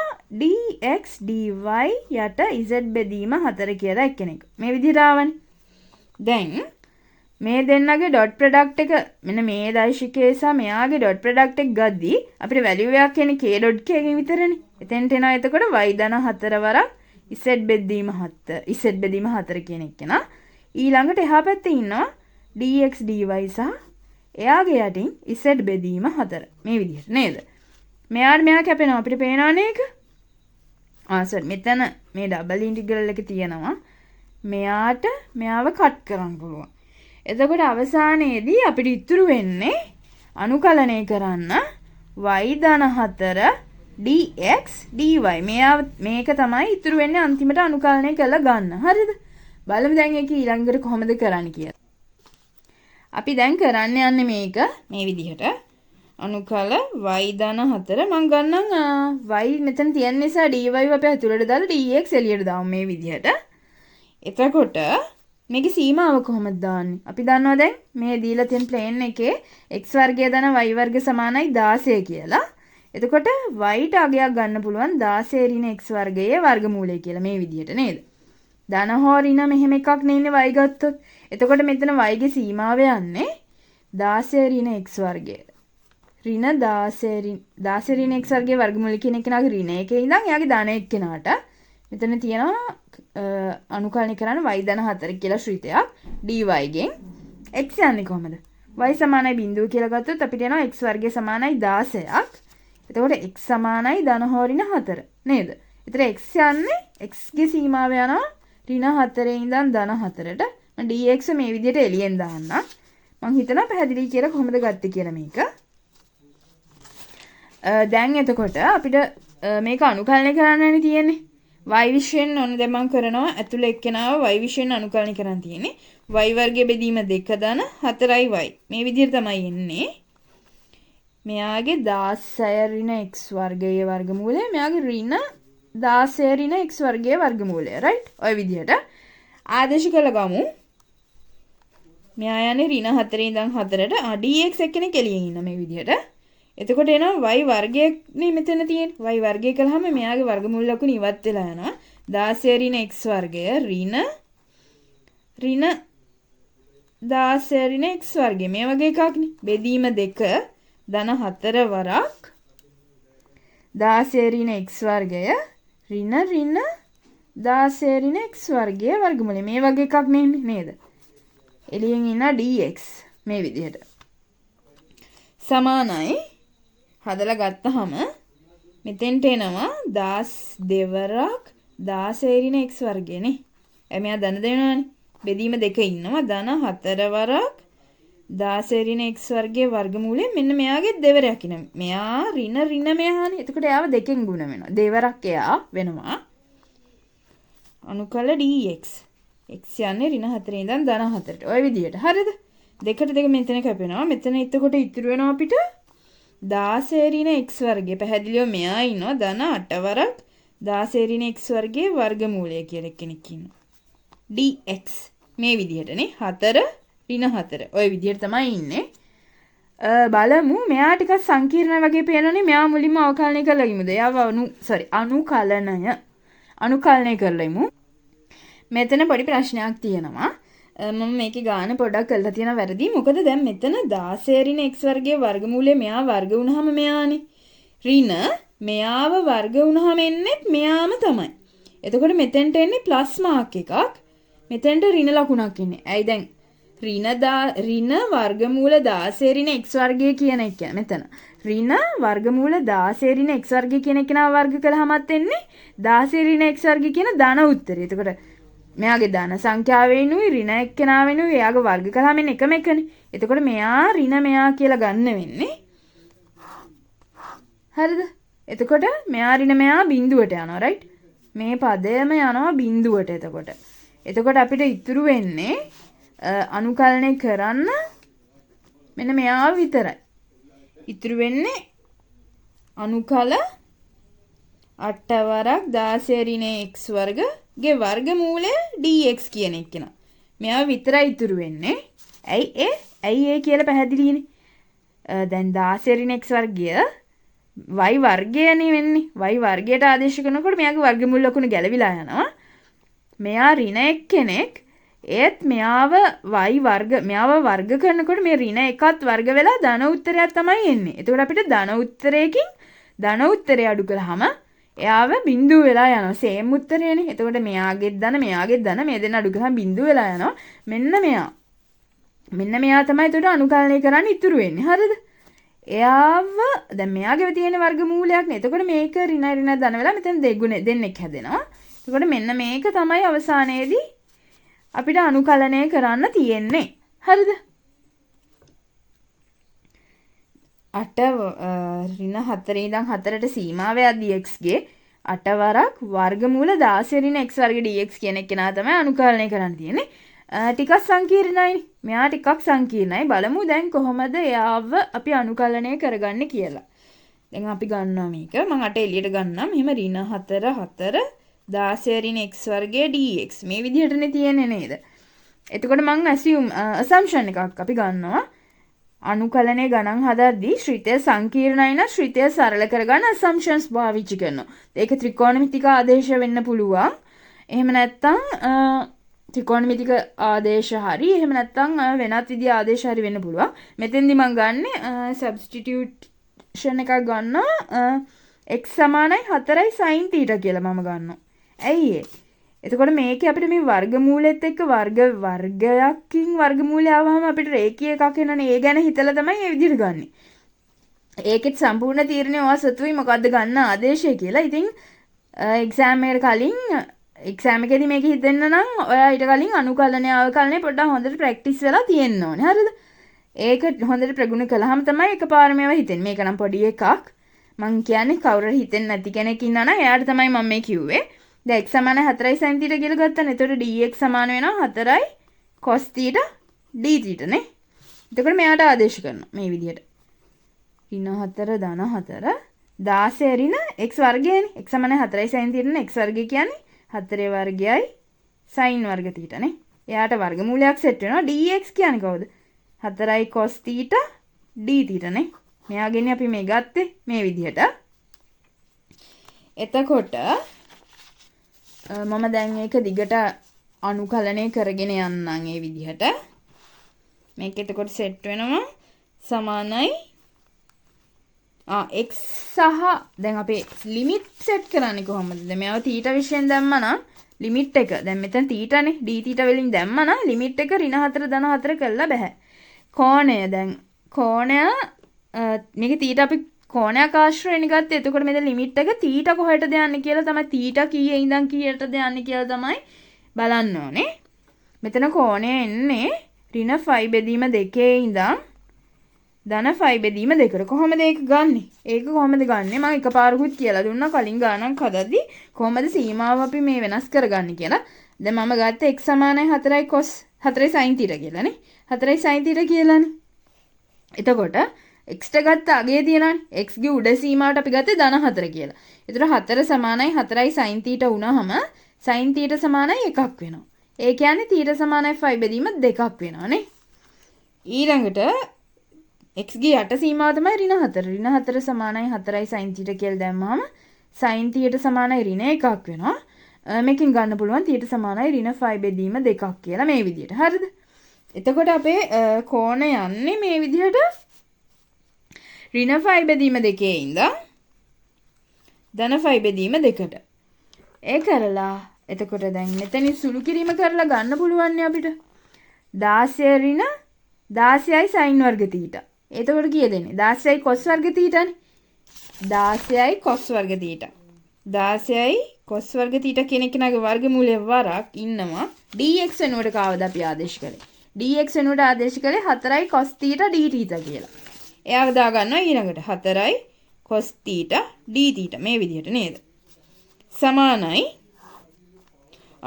dx dy යට z බෙදීම 4 කියලා එක්කෙනෙක්. මේ විදිහට ආවනේ. දැන් මේ දෙන්නගේ ඩොට් ප්‍රොඩක්ට් එක මෙන්න මේ දෛශිකයේ සහ මෙයාගේ ඩොට් ප්‍රොඩක්ට් එක ගද්දී අපිට වැලියු එකක් එන්නේ k.k එකකින් විතරනේ. එතෙන්ට එනවා එතකොට y ධන 4 වරක් z බෙදීම 4 කියන එක නා. ඊළඟට එහා පැත්තේ ඉන්නවා dx dy සහ එයාගේ යටින් z බෙදීම 4 මේ විදිහට නේද? මෙයා කැපෙනවා අපිට පේනවනේ ඒක. මෙතන මේ ඩබල් ඉන්ටිග්‍රල් එක තියෙනවා. මෙයාව කට් කරන්න පුළුවන්. එතකොට අවසානයේදී අපිට ඉතුරු වෙන්නේ අනුකලනය කරන්න y ධන 4 dx dy. මේක තමයි ඉතුරු වෙන්නේ අන්තිමට අනුකලනය කරලා ගන්න. හරිද? බලමු දැන් ඒක ඊළඟට කොහොමද කරන්න කියලා. අපි දැන් කරන්න යන්නේ මේක මේ විදිහට. අනුකල y ධන 4 මම ගන්නම් y මෙතන තියෙන නිසා dy අපි ඇතුළට දාලා dx එළියට දාමු මේ විදිහට. එතකොට මේකේ සීමාව කොහොමද දාන්නේ? අපි දන්නවා දැන් මේ දීලා තියෙන ප්ලේන් එකේ x වර්ගය ධන y වර්ග සමානයි 16 කියලා. එතකොට y ට අගයක් ගන්න පුළුවන් 16 ඍණ x වර්ගයේ වර්ගමූලය කියලා මේ විදිහට නේද? ධන හෝ ඍණ මෙහෙම එකක් නෙන්නේ y ගත්තොත්. එතකොට මෙතන y ගේ සීමාව යන්නේ 16 ඍණ x වර්ගය. ඍණ 16 ඍණ x වර්ගයේ වර්ගමූලය කියන එකනාගේ ඍණ එකේ ඉඳන් එයාගේ ධන එක්කෙනාට මෙතන තියෙනවා අනුකලනය කරන්න y ධන 4 කියලා ශ්‍රිතයක් dy ගෙන් x යන්නේ කොහමද? y සමානයි බිඳුව කියලා ගත්තොත් අපිට එනවා x වර්ගය සමානයි 16ක්. එතකොට x සමානයි ධන හෝ ඍණ 4 නේද? ඒතර x යන්නේ x ගේ සීමාව යනවා ඍණ 4 ඉඳන් ධන 4ට. මම dx මේ විදිහට එළියෙන් දාන්නම්. මම හිතනවා පැහැදිලි කියලා කොහොමද ගත්තේ කියලා මේක. දැන් එතකොට අපිට මේක අනුකලනය කරන්නනේ තියෙන්නේ. y විෂයෙන් ඔන්න දැන් මම කරනවා ඇතුළේ එක්කෙනාව y විෂයෙන් අනුකලනය කරන්න තියෙන්නේ. y වර්ගයේ බෙදීම 2 ධන 4y මේ විදිහට තමයි එන්නේ. මෙයාගේ 16 ඍණ x වර්ගයේ වර්ගමූලය මෙයාගේ ඍණ 16 ඍණ x වර්ගයේ වර්ගමූලය right ඔය විදිහට ආදේශ කළ ගමු. මෙයා යන්නේ ඍණ 4 ඉඳන් 4ට dx එක්කෙනෙක් එළියෙන් ඉන්න මේ විදිහට. එතකොට එනවා y වර්ගයනේ මෙතන තියෙන්නේ. y වර්ගය කළාම මෙයාගේ වර්ගමූල ලකුණ ඉවත් වෙලා යනවා. 16 ඍණ x වර්ගය ඍණ 16 ඍණ x වර්ගය මේ වගේ එකක්නේ. බෙදීම 2 ධන 4 වරක් 16 ඍණ x වර්ගය ඍණ 16 ඍණ x වර්ගයේ වර්ගමූලය මේ වගේ එකක් නේද? එළියෙන් ඉන්න dx මේ විදිහට සමානයි හදලා ගත්තහම මෙතෙන්ට එනවා 12 වරක් 16 ඍණ x වර්ගයනේ. එයා ධන දෙනවනේ. බෙදීම 2 ඉන්නවා ධන 4 වරක් 16 ඍණ x වර්ගයේ වර්ගමූලය මෙන්න මෙයාගේ දෙවරයක් ඉන්න. මෙයා ඍණ මෙයානේ. එතකොට එයාව දෙකෙන් ගුණ වෙනවා. දෙවරක් එයා වෙනවා. අනුකල dx. x යන්නේ ඍණ 4 ඉඳන් ධන 4ට. ඔය විදිහට. හරිද? දෙකට දෙක මෙතන කැපෙනවා. මෙතන එතකොට ඉතුරු වෙනවා අපිට 16 ඍණ x වර්ගය. පැහැදිලිව මෙයා ඉන්නවා ධන 8 වරක් 16 ඍණ x වර්ගයේ වර්ගමූලය කියලා කෙනෙක් ඉන්නවා. dx මේ විදිහටනේ 4 ඍණ 4. ඔය විදිහට තමයි ඉන්නේ. බලමු මෙයා ටිකක් සංකීර්ණ වගේ පේනනේ. මෙයා මුලින්ම අවකලනය කරලා ඉමුද? එයාව අනුකලනය කරලා ඉමු. මෙතන පොඩි ප්‍රශ්නයක් තියෙනවා. මම මේකේ ගාන පොඩ්ඩක් කරලා තියෙන වැරදි. මොකද දැන් මෙතන 16 ඍණ x වර්ගයේ වර්ගමූලය මෙයා වර්ග වුණාම මෙයානේ. ඍණ මෙයාව වර්ග වුණාම එන්නේ මෙයාම තමයි. එතකොට මෙතෙන්ට එන්නේ ප්ලස් මාක් එකක්. මෙතෙන්ට ඍණ ලකුණක් එන්නේ. ඇයි දැන් ඍණ වර්ගමූල 16 ඍණ x වර්ගය කියන එක මෙතන. ඍණ වර්ගමූල 16 ඍණ x වර්ගය කියන එක නා වර්ග කළාමත් එන්නේ 16 ඍණ x වර්ගය කියන ධන උත්තරය. එතකොට මෙයාගේ ධන සංඛ්‍යාවෙනුයි ඍණ එක්කෙනාවෙනුයි එයාගේ වර්ග කළාම එන්නේ එකම එකනේ. එතකොට මෙයා ඍණ මෙයා කියලා ගන්න වෙන්නේ. හරිද? එතකොට මෙයා ඍණ මෙයා බිඳුවට යනවා right? මේ පදයම යනවා බිඳුවට එතකොට. එතකොට අපිට ඉතුරු වෙන්නේ අනුකලනය කරන්න මෙන්න මෙයා විතරයි. ඉතුරු වෙන්නේ අනුකල 8 වරක් 16 ඍණ x වර්ගගේ වර්ගමූලය dx කියන එක නා. මෙයා විතරයි ඉතුරු වෙන්නේ. ඇයි ඒ කියලා පැහැදිලිනේ. දැන් 16 ඍණ x වර්ගය y වර්ගයනේ වෙන්නේ. y වර්ගයට ආදේශ කරනකොට මෙයාගේ වර්ගමූල ලකුණ ගැලවිලා යනවා. මෙයා ඍණ එක්කෙනෙක් ඒත් මෙයාව වර්ග කරනකොට මේ ඍණ එකත් වර්ග වෙලා ධන උත්තරයක් තමයි එන්නේ. එතකොට අපිට ධන උත්තරයකින් ධන උත්තරය අඩු කළාම එයාව බිඳුව වෙලා යනවා. සේම් උත්තරයනේ. එතකොට මෙයාගේ ධන මේ දෙන්න අඩු කළාම බිඳුව වෙලා යනවා. මෙන්න මෙයා තමයි එතකොට අනුකලනය කරන්න ඉතුරු වෙන්නේ. හරිද? එයාව දැන් මෙයාගේ තියෙන වර්ගමූලයක් නේ. එතකොට මේක ඍණ ධන වෙලා මෙතන දෙන්නෙක් හැදෙනවා. එතකොට මෙන්න මේක තමයි අවසානයේදී අපිට අනුකලනය කරන්න තියෙන්නේ. හරිද? 8 ඍණ 4 ඉඳන් 4ට සීමාව යද්දී x ගේ 8 වරක් වර්ගමූල 16 ඍණ x වර්ග dx කියන එක නා තමයි අනුකලනය කරන්න තියෙන්නේ. ටිකක් සංකීර්ණයි. මෙයා ටිකක් සංකීර්ණයි. බලමු දැන් කොහොමද එයාව අපි අනුකලනය කරගන්නේ කියලා. දැන් අපි ගන්නවා මේක. මම 8 එළියට ගන්නම්. එහෙම ඍණ 4 16 ඍණ x වර්ගයේ dx මේ විදිහටනේ තියෙන්නේ නේද? එතකොට මම assumption එකක් අපි ගන්නවා. අනුකලනයේ ගණන් හදද්දී ශ්‍රිතය සංකීර්ණයි නම් ශ්‍රිතය සරල කරගන්න assumptions පාවිච්චි කරනවා. ඒක ත්‍රිකෝණමිතික ආදේශ වෙන්න පුළුවන්. එහෙම නැත්නම් ත්‍රිකෝණමිතික ආදේශ හරි එහෙම නැත්නම් වෙනත් විදිහේ ආදේශ හරි වෙන්න පුළුවන්. මෙතෙන්දි මම ගන්නෙ substitution එකක් ගන්නවා x සමානයි 4යි sin θ කියලා මම ගන්නවා. ඇයි එතකොට මේකේ අපිට මේ වර්ගමූලෙත් එක්ක වර්ගයකින් වර්ගමූලය ආවම අපිට රේඛීය එකක් එනවනේ. ඒ ගැන හිතලා තමයි මේ විදිහට ගන්නෙ. ඒකෙත් සම්පූර්ණ තීරණය ඔයා සතුයි මොකද්ද ගන්න ආදේශය කියලා. ඉතින් එක්සෑම් එකට කලින් එක්සෑම් එකේදී මේක හිතෙන්න නම් ඔයා ඊට කලින් අනුකලනය අවකලනය පොඩ්ඩක් හොඳට ප්‍රැක්ටිස් වෙලා තියෙන්න ඕනේ. හරිද? ඒක හොඳට ප්‍රගුණ කළාම තමයි එකපාරම ඒවා හිතෙන්නේ. මේක නම් පොඩි එකක්. මං කියන්නේ කවුරු හිතෙන්නේ නැති කෙනෙක් ඉන්නා නම් එයාට තමයි මම මේ කිව්වේ. දැන් x සමාන 4 sin θ කියලා ගත්තානේ. එතකොට dx සමාන වෙනවා 4 cos θ d θ නේ. එතකොට මෙයාට ආදේශ කරනවා මේ විදිහට. ඍණ 4 ධන 4 16 ඍණ x වර්ගයනේ. x සමාන 4 sin θ නේ x වර්ගය කියන්නේ 4 වර්ගයයි sin වර්ග θ නේ. එයාට වර්ගමූලයක් සෙට් වෙනවා. dx කියන්නේ කවුද? 4 cos θ d θ නේ. මෙයාගෙන්නේ අපි මේ ගත්තේ මේ විදිහට. එතකොට මම දැන් ඒක දිගට අනුකලනය කරගෙන යන්නම් ඒ විදිහට. මේක එතකොට සෙට් වෙනවා සමානයි x සහ දැන් අපේ ලිමිට් සෙට් කරන්නේ කොහොමද? දැන් මේව θ විශ්යෙන් දැම්මා නම් ලිමිට් එක දැන් මෙතන θ නේ d θ වලින් දැම්මා නම් ලිමිට් එක ඍණ 4 ධන 4 කළා බෑ. කෝණය දැන් කෝණය මේක θ අපි කෝණයක් ආශ්‍රයයෙන් ගත්තේ. එතකොට මෙතන ලිමිට් එක θ කොහෙටද යන්නේ කියලා තමයි θ කීයේ ඉඳන් කීයටද යන්නේ කියලා තමයි බලන්න ඕනේ. මෙතන කෝණය එන්නේ ඍණ 5 බෙදීම 2 ඉඳන් ධන 5 බෙදීම 2ට. කොහොමද ඒක ගන්නෙ? ඒක කොහොමද ගන්නෙ? මම එකපාරකුත් කියලා දුන්නා කලින් ගානක් හදද්දි කොහොමද සීමාව අපි මේ වෙනස් කරගන්නේ කියලා. දැන් මම ගත්තේ x සමානයි 4 cos 4 sin θ කියලා නේ. 4 sin θ කියලානේ. එතකොට x ට ගත්ත අගය තියෙනවානේ. x ගේ උඩ සීමාවට අපි ගත්තේ ධන 4 කියලා. ඒතර 4 සමානයි 4යි sin θ වුණාම sin θ සමානයි 1ක් වෙනවා. ඒ කියන්නේ θ සමානයි 5 බෙදීම 2ක් වෙනවා නේ. ඊළඟට x ගේ යට සීමාව තමයි ඍණ 4. ඍණ 4 සමානයි 4යි sin θ කියලා දැම්මම sin θ සමානයි ඍණ 1ක් වෙනවා. මේකෙන් ගන්න පුළුවන් θ සමානයි ඍණ 5 බෙදීම 2ක් කියලා මේ විදිහට. හරිද? එතකොට අපේ කෝණ යන්නේ මේ විදිහට ඍණ 5 බෙදීම 2 ඉඳන් ධන 5 බෙදීම 2ට. ඒ කරලා එතකොට දැන් මෙතනින් සුළු කිරීම කරලා ගන්න පුළුවන් නේ අපිට. 16 ඍණ 16යි sin වර්ග θ. එතකොට කීයද එන්නේ? 16යි cos වර්ග θ නේ. 16යි cos වර්ග θ. 16යි cos වර්ග θ කියන එකනගේ වර්ගමූලය වරක් ඉන්නවා. dx වෙනුවට කාවද අපි ආදේශ කළේ? dx වෙනුවට ආදේශ කළේ 4යි cos θ d θ කියලා. එයාව දාගන්නවා ඊළඟට 4යි cos θ d θ මේ විදිහට නේද? සමානයි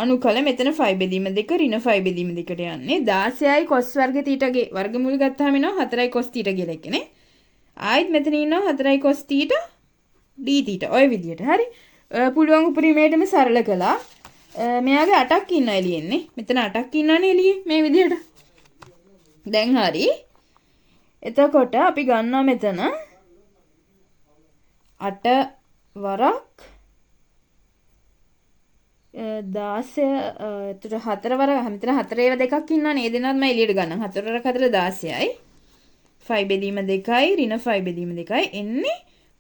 අනුකල මෙතන 5 බෙදීම 2 ඍණ 5 බෙදීම 2ට යන්නේ 16යි cos වර්ග θ ගේ වර්ගමූල ගත්තාම එනවා 4යි cos θ කියලා එකනේ. ආයෙත් මෙතන ඉන්නවා 4යි cos θ d θ ඔය විදිහට. හරි. පුළුවන් උපරිමයටම සරල කළා. මෙයාගේ 8ක් ඉන්න එළියෙන්නේ. මෙතන 8ක් ඉන්නවනේ එළියේ මේ විදිහට. දැන් හරි. එතකොට අපි ගන්නවා මෙතන 8 වරක් 16 එතකොට 4 වරක් මෙතන 4 ඒවා දෙකක් ඉන්නවනේ. ඒ දෙනත් මම එළියට ගන්නම්. 4 වරක් 4 16යි 5 බෙදීම 2යි ඍණ 5 බෙදීම 2යි එන්නේ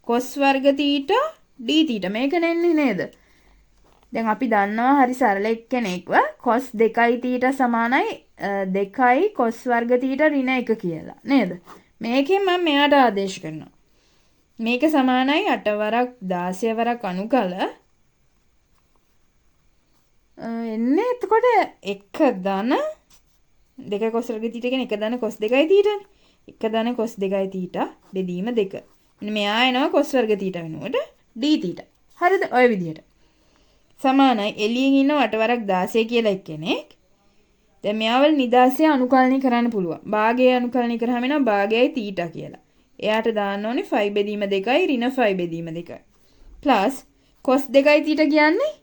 cos වර්ග θ d θ මේක නෙන්නේ නේද? දැන් අපි දන්නවා හරි සරල එක්කෙනෙක්ව cos 2යි θ සමානයි 2යි cos වර්ග θ ඍණ 1 කියලා නේද? මේකෙන් මම මෙයාට ආදේශ කරනවා. මේක සමානයි 8 වරක් 16 වරක් අනුකල එන්නේ එතකොට 1 ධන 2 cos වර්ග θ කියන්නේ 1 ධන cos 2යි θ නේ. 1 ධන cos 2යි θ බෙදීම 2. මෙන්න මෙයා එනවා cos වර්ග θ වෙනුවට d θ. හරිද? ඔය විදිහට. සමානයි එළියෙන් ඉන්න 8 වරක් 16 කියලා එක්කෙනෙක්. දැන් මෙයාවල නිදාසය අනුකලනය කරන්න පුළුවන්. භාගය අනුකලනය කරාම එනවා භාගයයි θ කියලා. එයාට දාන්න ඕනේ 5 බෙදීම 2යි ඍණ 5 බෙදීම 2යි. ප්ලස් cos 2යි θ කියන්නේ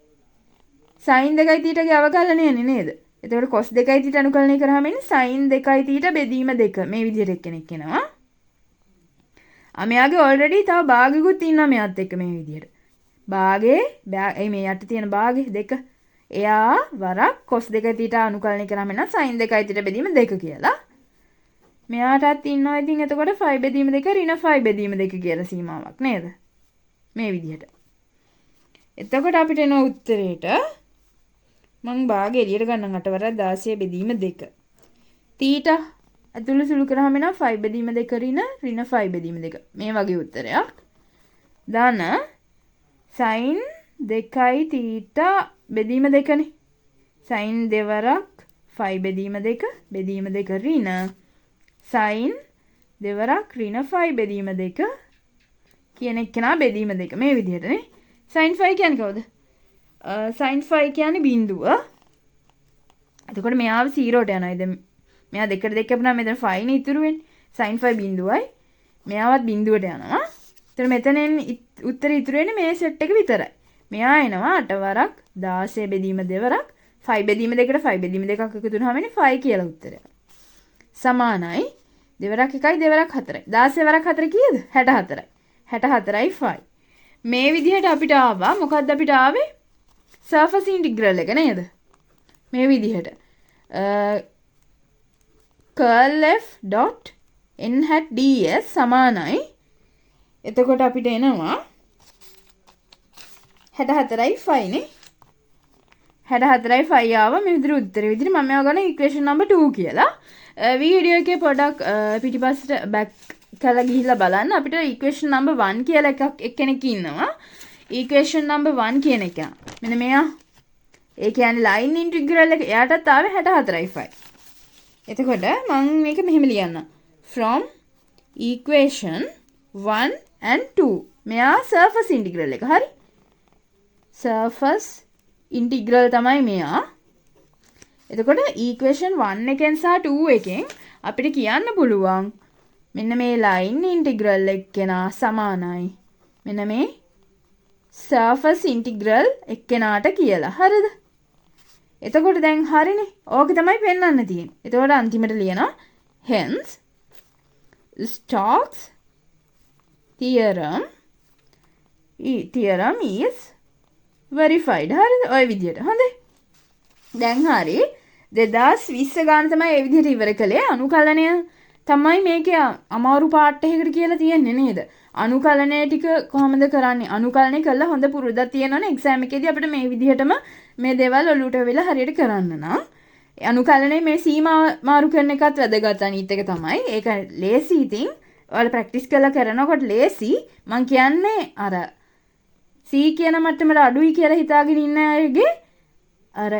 sin 2යි θ ගේ අවකලනයනේ නේද? එතකොට cos 2යි θ අනුකලනය කරාම එන්නේ sin 2යි θ බෙදීම 2 මේ විදිහට එක්කෙනෙක් එනවා. මෙයාගේ ඔල්රෙඩි තව භාගිකුත් ඉන්නවා මෙයාත් එක්ක මේ විදිහට. භාගේ මේ යට තියෙන භාගේ 2 එයා වරක් cos 2යි θ අනුකලනය කරාම එනවා sin 2යි θ බෙදීම 2 කියලා. මෙයාටත් ඉන්නවා ඉතින් එතකොට 5 බෙදීම 2 ඍණ 5 බෙදීම 2 කියලා සීමාවක් නේද? මේ විදිහට. එතකොට අපිට එන උත්තරේට මං භාගය එළියට ගන්නම් 8 වරක් 16 බෙදීම 2. තීටා ඇතුළේ සුළු කරාම එනවා 5 බෙදීම 2 ඍණ 5 බෙදීම 2. මේ වගේ උත්තරයක්. ධන sin 2යි තීටා බෙදීම 2නේ. sin දෙවරක් 5 බෙදීම 2 බෙදීම 2 ඍණ sin දෙවරක් ඍණ 5 බෙදීම 2 කියන එක නා බෙදීම 2 මේ විදිහටනේ. sin 5 කියන්නේ කවුද? sin 5 කියන්නේ බිඳුව. එතකොට මෙයාව 0ට යනවා. දැන් මෙයා 2ට 2 අපුණා මෙතන 5 නේ ඉතුරු වෙන්නේ. sin 5 බිඳුවයි. මෙයාවත් බිඳුවට යනවා. එතන මෙතනෙන් උත්තරේ ඉතුරු වෙන්නේ මේ සෙට් එක විතරයි. මෙයා එනවා 8 වරක් 16 බෙදීම 2 වරක් 5 බෙදීම 2ට 5 බෙදීම 2ක් එකතු වුනහම එන්නේ 5 කියලා උත්තරය. සමානයි 2 වරක් 1යි 2 වරක් 4යි. 16 වරක් 4 කීයද? 64යි. 64යි 5. මේ විදිහට අපිට ආවා මොකක්ද අපිට ආවේ? surface integral එක නේද? මේ විදිහට curl f dot n hat ds සමානයි. එතකොට අපිට එනවා 64යි 5 නේ. 64යි 5 ආවා මේ විදිහට උත්තරේ විදිහට මම මෙයා ගන්න equation number 2 කියලා. වීඩියෝ එකේ පොඩක් පිටිපස්සට back කරලා ගිහිල්ලා බලන්න අපිට equation number 1 කියලා එකක් එක්කෙනෙක් ඉන්නවා. equation number 1 කියන එක. මෙන්න මෙයා. ඒ කියන්නේ line integral එක එයාටත් ආවේ 64යි 5. එතකොට මම මේක මෙහෙම ලියන්න. from equation 1 and 2. මෙයා surface integral එක. හරි? surface integral තමයි මෙයා. එතකොට equation 1 එකෙන් සහ 2 එකෙන් අපිට කියන්න පුළුවන් මෙන්න මේ line integral එක්කෙනා සමානයි. මෙන්න මේ surface integral එක්කෙනාට කියලා. හරිද? එතකොට දැන් හරිනේ. ඕක තමයි පෙන්වන්න තියෙන්නේ. එතකොට අන්තිමට ලියනවා hence Stokes theorem is verified. හරිද? ඔය විදිහට. හොඳයි. දැන් හරි 2020 ගාන තමයි මේ විදිහට ඉවර කළේ. අනුකලනය තමයි මේකේ අමාරු පාර්ට් එකකට කියලා තියෙන්නේ නේද? අනුකලනය ටික කොහොමද කරන්නේ? අනුකලනය කළා හොඳ පුරුද්දක් තියෙනවනේ එක්සෑම් එකේදී අපිට මේ විදිහටම මේ දේවල් ඔලුවට වෙලා හරියට කරන්න නම් අනුකලනයේ මේ සීමා මාරු කරන එකත් වැදගත් අනිත් එක තමයි. ඒක ලේසි ඉතින් ඔයාලා ප්‍රැක්ටිස් කරලා කරනකොට ලේසි. මං කියන්නේ අර C කියන මට්ටමට අඩුයි කියලා හිතාගෙන ඉන්න අයගේ අර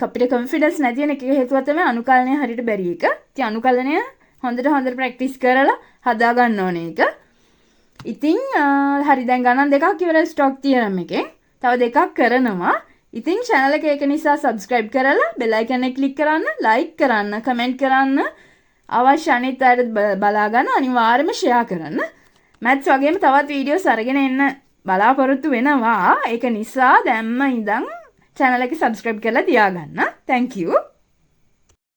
අපිට කොන්ෆිඩන්ස් නැති වෙන එක හේතුව තමයි අනුකලනය හරියට බැරි එක. ඉතින් අනුකලනය හොඳට ප්‍රැක්ටිස් කරලා හදා ගන්න ඕනේ ඒක. ඉතින් හරි දැන් ගණන් දෙකක් ඉවරයි ස්ටොක් තියරම් එකෙන්. තව දෙකක් කරනවා. ඉතින් channel එක ඒක නිසා subscribe කරලා bell icon එක click කරන්න, like කරන්න, comment කරන්න, අවශ්‍ය අනිත් අයට බලා ගන්න අනිවාර්යයෙන්ම share කරන්න. maths වගේම තවත් videos අරගෙන එන්න බලාපොරොත්තු වෙනවා. ඒක නිසා දැම්ම ඉඳන් channel එක subscribe කරලා තියාගන්න. Thank you.